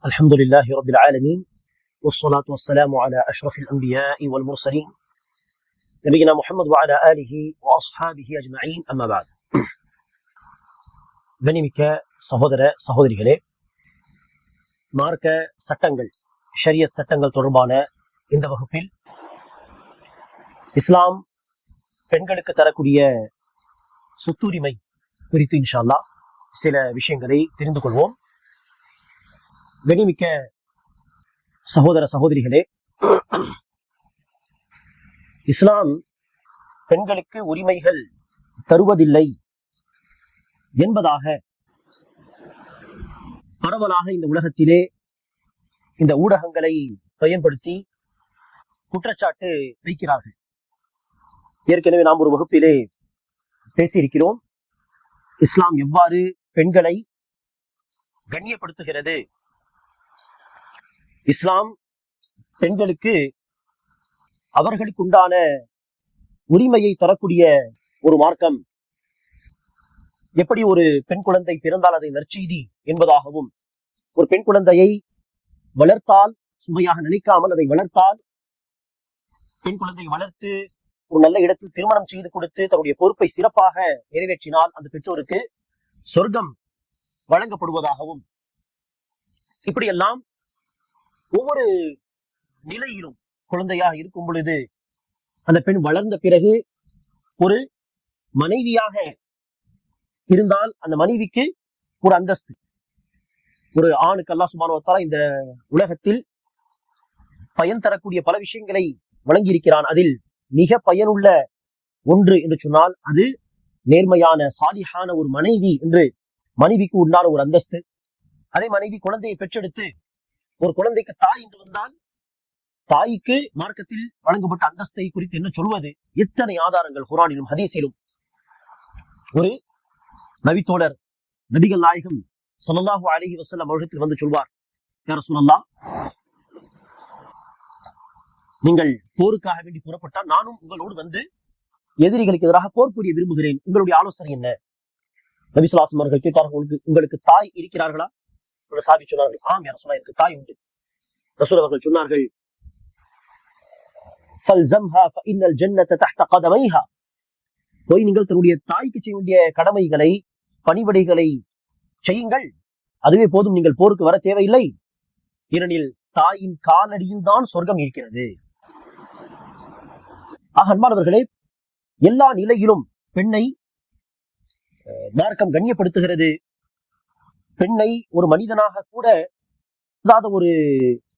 الحمد لله رب العالمين والصلاة والسلام على أشرف الأنبياء والمرسلين نبينا محمد وعلى آله وأصحابه أجمعين أما بعد. கனிமிக்க சகோதர சகோதரிகளே, மார்க்க சட்டங்கள், ஷரியத் சட்டங்கள் தொடர்பான இந்த வகுப்பில் இஸ்லாம் பெண்களுக்கு தரக்கூடிய சொத்துரிமை குறித்து இன்ஷா அல்லாஹ் சில விஷயங்களை தெரிந்து கொள்வோம். கனிமிக்க சகோதர சகோதரிகளே, இஸ்லாம் பெண்களுக்கு உரிமைகள் தருவதில்லை என்பதாக பரவலாக இந்த உலகத்திலே இந்த ஊடகங்களை பயன்படுத்தி குற்றச்சாட்டு வைக்கிறார்கள். ஏற்கனவே நாம் ஒரு வகுப்பிலே பேசியிருக்கிறோம். இஸ்லாம் எவ்வாறு பெண்களை கண்ணியப்படுத்துகிறது, இஸ்லாம் பெண்களுக்கு அவர்களுக்கு உண்டான உரிமையை தரக்கூடிய ஒரு மார்க்கம், எப்படி ஒரு பெண் குழந்தை பிறந்தால் அதை நற்செய்தி என்பதாகவும், ஒரு பெண் குழந்தையை வளர்த்தால் சுமையாக நினைக்காமல் அதை வளர்த்தால், பெண் குழந்தையை வளர்த்து ஒரு நல்ல இடத்தில் திருமணம் செய்து கொடுத்து தன்னுடைய பொறுப்பை சிறப்பாக நிறைவேற்றினால் அந்த பெற்றோருக்கு சொர்க்கம் வழங்கப்படுவதாகவும், இப்படியெல்லாம் ஒவ்வொரு நிலையிலும் குழந்தையாக இருக்கும் பொழுது அந்த பெண் வளர்ந்த பிறகு ஒரு மனைவியாக இருந்தால் அந்த மனைவிக்கு ஒரு அந்தஸ்து, ஒரு ஆணுக்கு அல்லாஹ் சுப்ஹானஹு வ தஆலா இந்த உலகத்தில் பயன் தரக்கூடிய பல விஷயங்களை வழங்கி இருக்கிறான். அதில் மிக பயனுள்ள ஒன்று என்று சொன்னால் அது நேர்மையான சாலிஹான ஒரு மனைவி என்று மனைவிக்கு உண்டான ஒரு அந்தஸ்து. அதே மனைவி குழந்தையை பெற்றெடுத்து ஒரு குழந்தைக்கு தாய் என்று வந்தால் தாய்க்கு மார்க்கத்தில் வழங்கப்பட்ட அந்தஸ்தை குறித்து என்ன சொல்வது, எத்தனை ஆதாரங்கள் குர்ஆனிலும் ஹதீஸிலும். ஒரு நபித்தோழர் நபிகள் நாயகம் ஸல்லல்லாஹு அலைஹி வஸல்லம் அவர்களிடத்தில் வந்து சொல்வார், யா ரசூலல்லாஹ், நீங்கள் போருக்காக வேண்டி புறப்பட்டால் நானும் உங்களோடு வந்து எதிரிகளுக்கு எதிராக போர் புரிய விரும்புகிறேன், உங்களுடைய ஆலோசனை என்ன? நபி ஸல்லல்லாஹு அலைஹி வஸல்லம் அவர்கள் கேட்டார்கள், உங்களுக்கு தாய் இருக்கிறார்களா? சஹாபி சொன்னார்கள், ஆம் யா ரசூலல்லாஹ், எனக்கு தாய் உண்டு. ரசூல் அவர்கள் சொன்னார்கள், ஃபல்ஸம்ஹா ஃபஇன்னல் ஜன்னத தஹ்த கதமைஹா, போய் நீங்கள் தன்னுடைய தாய்க்கு செய்ய வேண்டிய கடமைகளை பணிவிடைகளை செய்யுங்கள், அதுவே போதும், நீங்கள் போருக்கு வர தேவையில்லை, ஏனெனில் தாயின் காலடியில் தான் சொர்க்கம் இருக்கிறது. அன்பானவர்களே, எல்லா நிலையிலும் பெண்ணை மார்க்கம் கண்ணியப்படுத்துகிறது. பெண்ணை ஒரு மனிதனாக கூட இல்லாத ஒரு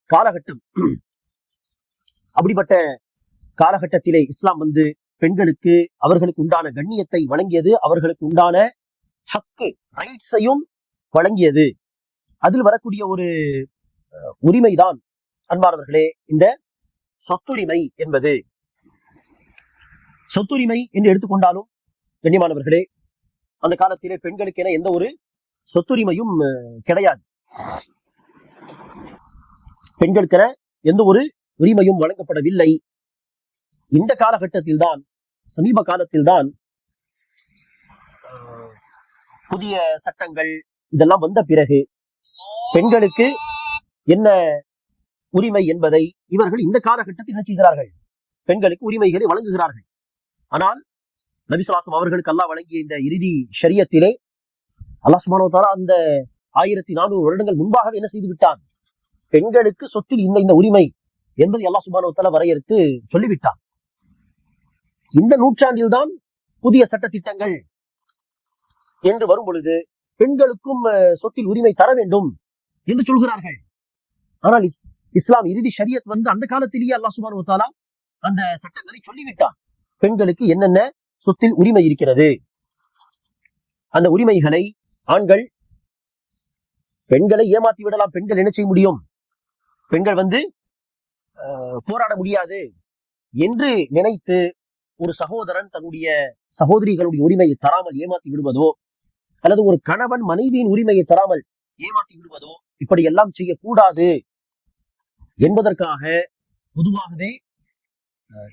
காலகட்டம், அப்படிப்பட்ட காலகட்டத்திலே இஸ்லாம் வந்து பெண்களுக்கு அவர்களுக்கு உண்டான கண்ணியத்தை வழங்கியது, அவர்களுக்கு உண்டான ஹக்கு ரைட்ஸையும் வழங்கியது. அதில் வரக்கூடிய ஒரு உரிமைதான் அன்பானவர்களே இந்த சொத்துரிமை என்பது. சொத்துரிமை என்று எடுத்துக்கொண்டாலும் கண்ணியமானவர்களே, அந்த காலத்திலே பெண்களுக்கு என எந்த ஒரு சொத்துரிமையும் கிடையாது. பெண்களுக்கென எந்த ஒரு உரிமையும் வழங்கப்படவில்லை. இந்த காலகட்டத்தில் தான், சமீப காலத்தில் தான் புதிய சட்டங்கள் இதெல்லாம் வந்த பிறகு பெண்களுக்கு என்ன உரிமை என்பதை இவர்கள் இந்த காலகட்டத்தில் என்ன செய்கிறார்கள், பெண்களுக்கு உரிமைகளை வழங்குகிறார்கள். ஆனால் நபி ஸல்லல்லாஹு அலைஹி வஸல்லம் அவர்களுக்கு அல்லாஹ் வழங்கிய இந்த இறுதி ஷரியத்திலே அல்லாஹ் சுப்ஹானஹு வ தஆலா அந்த 1400 வருடங்கள் முன்பாகவே என்ன செய்து விட்டான், பெண்களுக்கு சொத்தில் இந்த உரிமை என்பதை அல்லாஹ் சுப்ஹானஹு வ தஆலா வரையறுத்து சொல்லிவிட்டான். இந்த நூற்றாண்டில் தான் புதிய சட்ட திட்டங்கள் என்று வரும் பொழுது பெண்களுக்கும் சொத்தில் உரிமை தர வேண்டும் என்று சொல்கிறார்கள். ஆனால் இஸ்லாம் இறுதி ஷரியத் வந்து அந்த காலத்திலேயே அல்லாஹ் சுப்ஹானஹு வ தஆலா அந்த சட்டங்களை சொல்லிவிட்டான். பெண்களுக்கு என்னென்ன சொத்தில் உரிமை இருக்கிறது, அந்த உரிமைகளை ஆண்கள் பெண்களை ஏமாத்தி விடலாம். பெண்கள் என்ன செய்ய முடியும், பெண்கள் வந்து போராட முடியாது என்று நினைத்து ஒரு சகோதரன் தன்னுடைய சகோதரிகளுடைய உரிமையை தராமல் ஏமாத்தி விடுவதோ, அல்லது ஒரு கணவன் மனைவியின் உரிமையை தராமல் ஏமாத்தி விடுவதோ, இப்படி எல்லாம் செய்யக்கூடாது என்பதற்காக பொதுவாகவே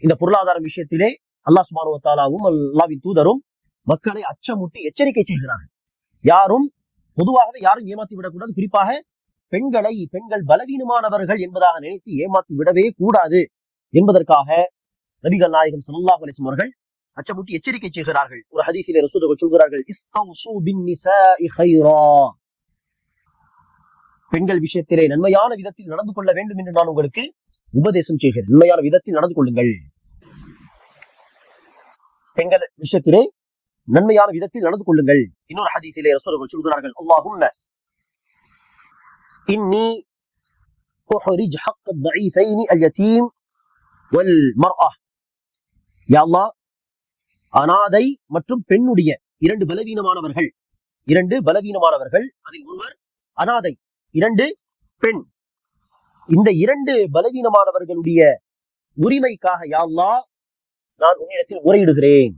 இந்த பொருளாதார விஷயத்திலே அல்லாஹ் சுப்ஹானஹு வ தஆலாவும் அல்லாஹ்வின் தூதரும் மக்களை அச்சமூட்டி எச்சரிக்கை செய்கிறார்கள். யாரும் பொதுவாகவே யாரும் ஏமாத்தி விடக்கூடாது. குறிப்பாக பெண்கள் பலவீனமானவர்கள் என்பதாக நினைத்து ஏமாற்றி விடவே கூடாது என்பதற்காக நபிகள் நாயகம் ஸல்லல்லாஹு அலைஹி வஸல்லம் அவர்கள் அச்சமூட்டி எச்சரிக்கை செய்கிறார்கள். ஒரு ஹதீஸிலே ரசூலுல்லாஹ் சொல்கிறார்கள், இஸ்தௌசு பின்னிசாஇ கைரா, பெண்கள் விஷயத்திலே நன்மையான விதத்தில் நடந்து கொள்ள வேண்டும் என்று நான் உங்களுக்கு உபதேசம் செய்கிறேன். நன்மையான விதத்தில் நடந்து கொள்ளுங்கள். பெண்கள் விஷயத்திலே நன்மையான விதத்தில் நடந்து கொள்ளுங்கள். இன்னொரு ஹதீஸிலே ரசூலுல்லாஹ் சொல்கிறார்கள், அல்லாஹும்ம இன்னி உஹ்ரிஜ் ஹக்க الضعيفين اليتيم والمرأة. யா அல்லாஹ், அனாதை மற்றும் பெண்ணுடைய இரண்டு பலவீனமானவர்கள், அதில் ஒருவர் அனாதை, இரண்டு பெண், இந்த இரண்டு பலவீனமானவர்களுடைய உரிமைக்காக யா அல்லாஹ் நான் உன்னிடத்தில் முறையிடுகிறேன்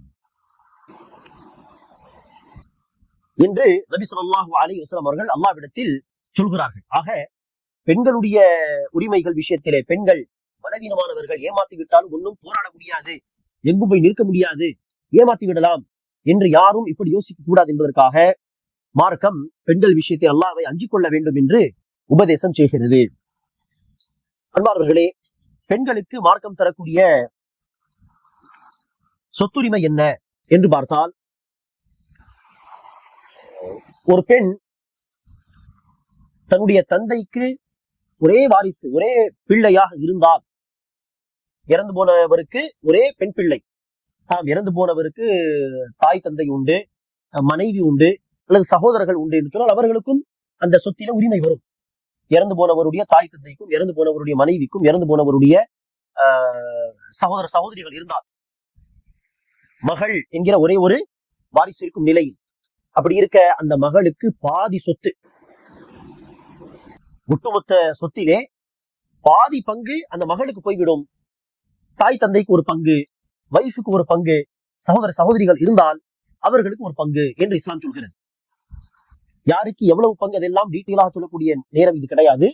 என்று நபி ஸல்லல்லாஹு அலைஹி வஸல்லம் அவர்கள் அல்லாஹ்விடத்தில் சொல்கிறார்கள். ஆக பெண்களுடைய உரிமைகள் விஷயத்திலே பெண்கள் பலவீனமானவர்கள், ஏமாத்தி விட்டாலும் ஒன்றும் போராட முடியாது, எங்கும் போய் நிற்க முடியாது, ஏமாத்தி விடலாம் என்று யாரும் இப்படி யோசிக்க கூடாது என்பதற்காக மார்க்கம் பெண்கள் விஷயத்தில் அல்லாஹ்வை அஞ்சிக் கொள்ள வேண்டும் என்று உபதேசம் செய்கிறது. அன்பானவர்களே, பெண்களுக்கு மார்க்கம் தரக்கூடிய சொத்துரிமை என்ன என்று பார்த்தால், ஒரு பெண் தன்னுடைய தந்தைக்கு ஒரே வாரிசு, ஒரே பிள்ளையாக இருந்தால், இறந்து போனவருக்கு ஒரே பெண் பிள்ளை, இறந்து போனவருக்கு தாய் தந்தை உண்டு, மனைவி உண்டு, அல்லது சகோதரர்கள் உண்டு என்று சொன்னால் அவர்களுக்கும் அந்த சொத்தில உரிமை வரும். இறந்து போனவருடைய தாய் தந்தைக்கும், இறந்து போனவருடைய மனைவிக்கும், இறந்து போனவருடைய சகோதர சகோதரிகள் இருந்தால் மகள் என்கிற ஒரே ஒரு வாரிசு இருக்கும் நிலையில், அப்படி இருக்க அந்த மகளுக்கு பாதி சொத்து, ஒட்டுமொத்த சொத்திலே பாதி பங்கு அந்த மகளுக்கு போய்விடும். தாய் தந்தைக்கு ஒரு பங்கு, வைஃபுக்கு ஒரு பங்கு, சகோதர சகோதரிகள் இருந்தால் அவர்களுக்கு ஒரு பங்கு என்று இஸ்லாம் சொல்கிறது. யாருக்கு எவ்வளவு பங்கு அதெல்லாம் டீட்டெயிலாக சொல்லக்கூடிய நேரம் இது கிடையாது.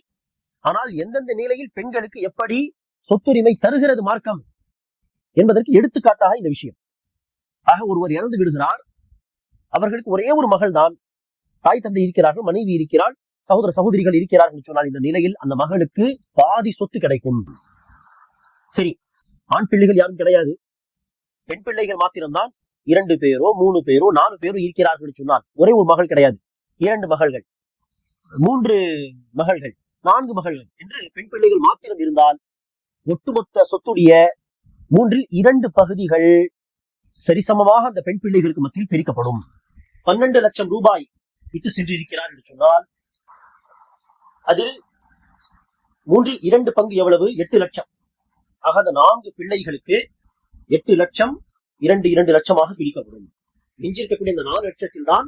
ஆனால் எந்தெந்த நிலையில் பெண்களுக்கு எப்படி சொத்துரிமை தருகிறது மார்க்கம் என்பதற்கு எடுத்துக்காட்டாக இந்த விஷயம். ஆக ஒருவர் இறந்து விடுகிறார், அவர்களுக்கு ஒரே ஒரு மகள் தான், தாய் தந்தை இருக்கிறார்கள், மனைவி இருக்கிறாள், சகோதர சகோதரிகள் இருக்கிறார்கள் சொன்னால் இந்த நிலையில் அந்த மகளுக்கு பாதி சொத்து கிடைக்கும். சரி, ஆண் பிள்ளைகள் யாரும் கிடையாது, பெண் பிள்ளைகள் மாத்திரம்தான் 2 பேரோ 3 பேரோ 4 பேரோ இருக்கிறார்கள் சொன்னால், ஒரே ஒரு மகள் கிடையாது, 2 மகள்கள், 3 மகள்கள், 4 மகள்கள் என்று பெண் பிள்ளைகள் மாத்திரம் இருந்தால் ஒட்டுமொத்த சொத்துடைய 2/3 பகுதிகள் சரிசமமாக அந்த பெண் பிள்ளைகளுக்கு மத்தியில் பிரிக்கப்படும். 12 லட்சம் ரூபாய் விட்டு சென்று இருக்கிறார் என்று சொன்னால் அதில் 3/2 பங்கு எவ்வளவு? 8 லட்சம். ஆக அந்த 4 பிள்ளைகளுக்கு 8 லட்சம் 2 லட்சமாக பிரிக்கப்படும். மிஞ்சிருக்கக்கூடிய இந்த 4 லட்சத்தில் தான்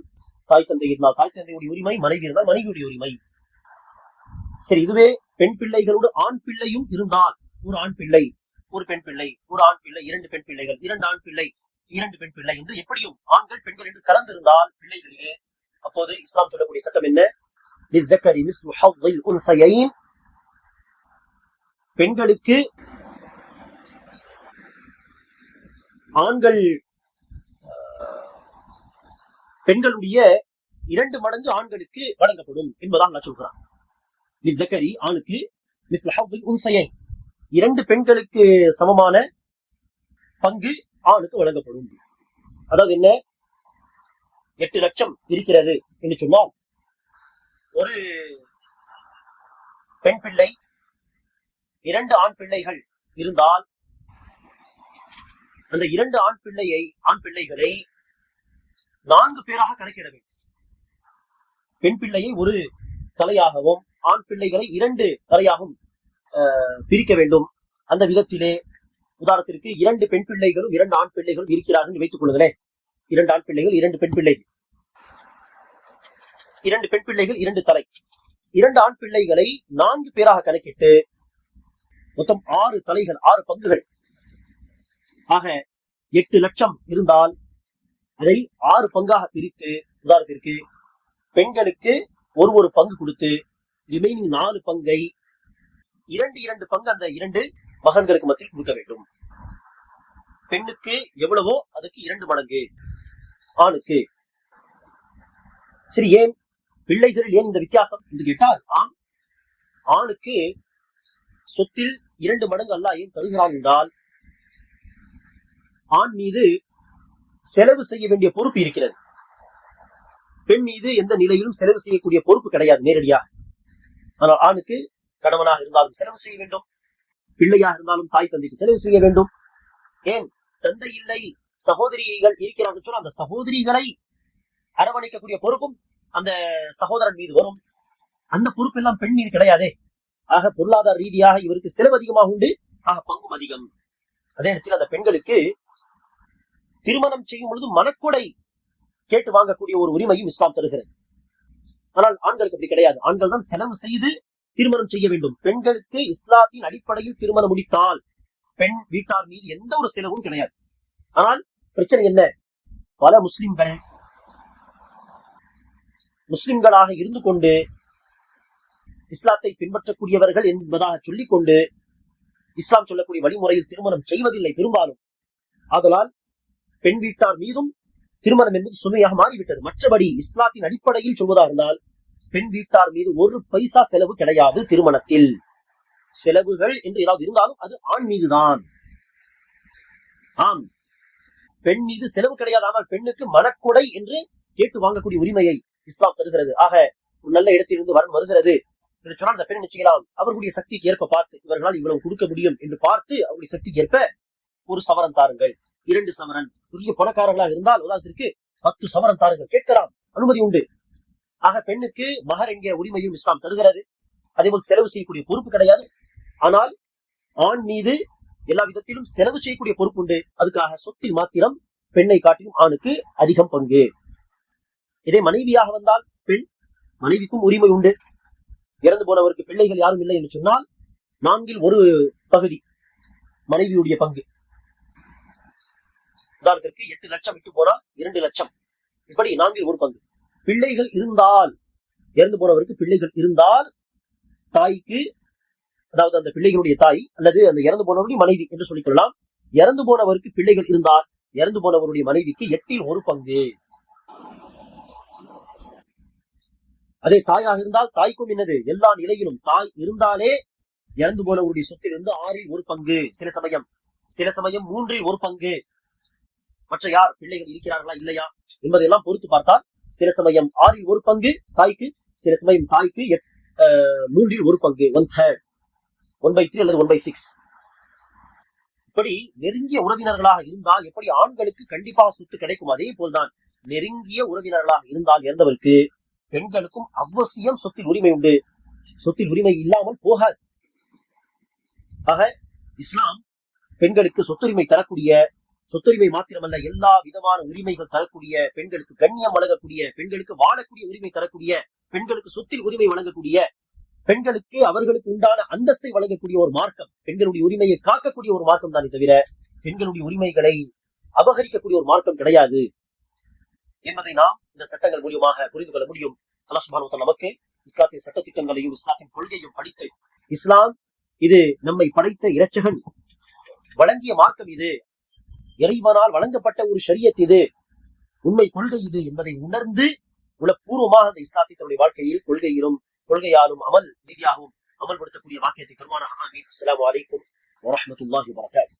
தாய் தந்தை இருந்தால் தாய் தந்தையுடைய உரிமை, மனைவி இருந்தால் மனைவியுடைய உரிமை. சரி, இதுவே பெண் பிள்ளைகளோடு ஆண் பிள்ளையும் இருந்தால், ஒரு ஆண் பிள்ளை, ஒரு பெண் பிள்ளை, ஒரு ஆண் பிள்ளை, 2 பெண் பிள்ளைகள், 2 ஆண் பிள்ளை, 2 பெண் பிள்ளை என்று எப்படியும் ஆண்கள் பெண்கள் என்று கலந்திருந்தால் பிள்ளைகளிலே, அப்போது இஸ்லாம் சொல்லக்கூடிய சட்டம் என்ன? பெண்களுக்கு ஆண்கள் பெண்களுடைய 2 மடங்கு ஆண்களுக்கு வழங்கப்படும் என்பதாக நான் சொல்கிறான். ஆணுக்கு 2 பெண்களுக்கு சமமான பங்கு ஆணுக்கு வழங்கப்படும். அதாவது என்ன? 8 லட்சம் இருக்கிறது என்று சொன்னால், ஒரு பெண் பிள்ளை 2 ஆண் பிள்ளைகள் இருந்தால் அந்த 2 ஆண் பிள்ளைகளை 4 பேராக கணக்கிட வேண்டும். பெண் பிள்ளையை ஒரு தலையாகவும் ஆண் பிள்ளைகளை 2 தலையாகவும் பிரிக்க வேண்டும். அந்த விதத்திலே உதாரணத்திற்கு 2 பெண் பிள்ளைகளும் 2 ஆண் பிள்ளைகளும் இருக்கிறார்கள் வைத்துக் கொள்ளுங்களேன். 2 ஆண் பிள்ளைகள், 2 பெண் பிள்ளைகள், 2 பெண் பிள்ளைகள் 2 தலை, 2 ஆண் பிள்ளைகளை 4 பேராக கணக்கிட்டு மொத்தம் 6 தலைகள், 6 பங்குகள். ஆக 8 லட்சம் இருந்தால் அதை 6 பங்காக பிரித்து, உதாரணத்திற்கு பெண்களுக்கு ஒரு பங்கு கொடுத்து ரிமைனிங் 4 பங்கை 2 பங்கு அந்த 2 மகன்களுக்கு மத்தியில் கொடுக்க வேண்டும். பெண்ணுக்கு எவ்வளவோ அதுக்கு 2 மடங்கு ஆணுக்கு. சரி, ஏன் பிள்ளைகளில் ஏன் இந்த வித்தியாசம் என்று கேட்டால், ஆணுக்கு சொத்தில் 2 மடங்கு அல்லாஹ் ஏன் தருகிறான் என்றால், ஆண் மீது செலவு செய்ய வேண்டிய பொறுப்பு இருக்கிறது. பெண் மீது எந்த நிலையிலும் செலவு செய்யக்கூடிய பொறுப்பு கிடையாது நேரடியாக. ஆனால் ஆணுக்கு கணவனாக இருந்தாலும் செலவு செய்ய வேண்டும், பிள்ளையாக இருந்தாலும் தாய் தந்தைக்கு செலவு செய்ய வேண்டும். ஏன் தந்தை இல்லை சகோதரிகள் இருக்கிறார்கள் சொன்னால் அந்த சகோதரிகளை அரவணைக்கக்கூடிய பொறுப்பும் அந்த சகோதரன் மீது வரும். அந்த பொறுப்பு எல்லாம் பெண் மீது கிடையாதே. ஆக பொருளாதார ரீதியாக இவருக்கு செலவு அதிகமாக உண்டு, ஆக பங்கும் அதிகம். அதே இடத்தில் அந்த பெண்களுக்கு திருமணம் செய்யும் பொழுது மனக்கொடை கேட்டு வாங்கக்கூடிய ஒரு உரிமையும் இஸ்லாம் தருகிறது. ஆனால் ஆண்களுக்கு அப்படி கிடையாது. ஆண்கள் தான் செலவு செய்து திருமணம் செய்ய வேண்டும். பெண்களுக்கு இஸ்லாத்தின் அடிப்படையில் திருமணம் முடித்தால் பெண் வீட்டார் மீது எந்த ஒரு செலவும் கிடையாது. ஆனால் பிரச்சனை என்ன? பல முஸ்லிம்களாக இருந்து கொண்டு இஸ்லாத்தை பின்பற்றக்கூடியவர்கள் என்பதாக சொல்லிக் கொண்டு இஸ்லாம் சொல்லக்கூடிய வழிமுறையில் திருமணம் செய்வதில்லை பெரும்பாலும். ஆதலால் பெண் வீட்டார் மீதும் திருமணம் என்பது சுமையாக மாறிவிட்டது. மற்றபடி இஸ்லாத்தின் அடிப்படையில் சொல்வதாக இருந்தால் பெண் வீட்டார் மீது ஒரு பைசா செலவு கிடையாது. திருமணத்தில் செலவுகள் என்று ஏதாவது இருந்தாலும் அது ஆண் மீதுதான். ஆம், பெண் மீது செலவு கிடையாது. ஆனால் பெண்ணுக்கு மனக்கொடை என்று கேட்டு வாங்கக்கூடிய உரிமையை இஸ்லாம் தருகிறது. ஆக ஒரு நல்ல இடத்திலிருந்து வரன் வருகிறது என்று சொன்னால் அந்த பெண் நிச்சயிக்கலாம் அவர்களுடைய சக்திக்கு ஏற்ப பார்த்து இவர்களால் இவ்வளவு கொடுக்க முடியும் என்று பார்த்து அவருடைய சக்திக்கு ஏற்ப 1 சவரன் தாருங்கள், 2 சவரன். பெரிய பணக்காரர்களாக இருந்தால் உதாரணத்திற்கு 10 சவரன் தாருங்கள் கேட்கலாம், அனுமதி உண்டு. ஆக பெண்ணுக்கு மகர் என்கிற உரிமையும் இஸ்லாம் தருகிறது. அதேபோல் செலவு செய்யக்கூடிய பொறுப்பு கிடையாது. ஆனால் ஆண் மீது எல்லா விதத்திலும் செலவு செய்யக்கூடிய பொறுப்பு உண்டு. அதுக்காக சொத்தில் மாத்திரம் பெண்ணை காட்டிலும் ஆணுக்கு அதிகம் பங்கு. இதே மனைவியாக வந்தால் பெண் மனைவிக்கும் உரிமை உண்டு. இறந்து போனவருக்கு பிள்ளைகள் யாரும் இல்லை என்று சொன்னால் 4/1 பகுதி மனைவியுடைய பங்கு. உதாரணத்திற்கு 8 லட்சம் விட்டு போனால் 2 லட்சம், இப்படி 4/1 பங்கு. பிள்ளைகள் இருந்தால், இறந்து போனவருக்கு பிள்ளைகள் இருந்தால் தாய்க்கு, அதாவது அந்த பிள்ளைகளுடைய தாய் அல்லது அந்த இறந்து போனவருடைய மனைவி என்று சொல்லிக் கொள்ளலாம். இறந்து போனவருக்கு பிள்ளைகள் இருந்தால் இறந்து போனவருடைய மனைவிக்கு 8/1 பங்கு. அதே தாயாக இருந்தால் தாய்க்கும் என்னது, எல்லா நிலையிலும் தாய் இருந்தாலே இறந்து போனவருடைய சொத்திலிருந்து 6/1 பங்கு, சில சமயம் 3/1 பங்கு. மற்ற யார் பிள்ளைகள் இருக்கிறார்களா இல்லையா என்பதையெல்லாம் பொறுத்து பார்த்தால் சில சமயம் 6/1 பங்கு தாய்க்கு, சில சமயம் தாய்க்கு 3/1 பங்கு, 1/3, 1/3 அல்லது 1/6. இப்படி நெருங்கிய உறவினர்களாக இருந்தால் எப்படி ஆண்களுக்கு கண்டிப்பாக சொத்து கிடைக்கும், அதே போல்தான் நெருங்கிய உறவினர்களாக இருந்தால் இறந்தவருக்கு பெண்களுக்கும் அவசியம் சொத்தில் உரிமை உண்டு. சொத்தில் உரிமை இல்லாமல் போகாது. ஆக இஸ்லாம் பெண்களுக்கு சொத்துரிமை தரக்கூடிய, சொத்துரிமை மாத்திரமல்ல எல்லா விதமான உரிமைகள் தரக்கூடிய, பெண்களுக்கு கண்ணியம் வழங்கக்கூடிய, பெண்களுக்கு வாழக்கூடிய உரிமை தரக்கூடிய, பெண்களுக்கு சொத்தில் உரிமை வழங்கக்கூடிய, பெண்களுக்கு அவர்களுக்கு உண்டான அந்தஸ்தை வழங்கக்கூடிய ஒரு மார்க்கம், பெண்களுடைய உரிமையை காக்கக்கூடிய ஒரு மார்க்கம் தானே தவிர பெண்களுடைய உரிமைகளை அபகரிக்கக்கூடிய ஒரு மார்க்கம் கிடையாது என்பதை நாம் இந்த சட்டங்கள் மூலியமாக புரிந்து கொள்ள முடியும். அல்லாஹ் சுப்ஹானஹு வ தஆலா நமக்கு இஸ்லாத்தின் சட்ட திட்டங்களையும் இஸ்லாத்தின் கொள்கையும் படித்து, இஸ்லாம் இது நம்மை படைத்த இரட்சகன் வழங்கிய மார்க்கம், இது இறைவனால் வழங்கப்பட்ட ஒரு ஷரியத், இது உண்மை கொள்கை இது என்பதை உணர்ந்து உளப்பூர்வமாக அந்த இஸ்லாத்தை தன்னுடைய வாழ்க்கையில் கொள்கையாலும் அமல் ரீதியாகவும் அமல்படுத்தக்கூடிய வாக்கியத்தை தருவானாக. ஆமீன். அஸ்ஸலாமு அலைக்கும் வரஹ்மத்துல்லாஹி வபரகாத்துஹு.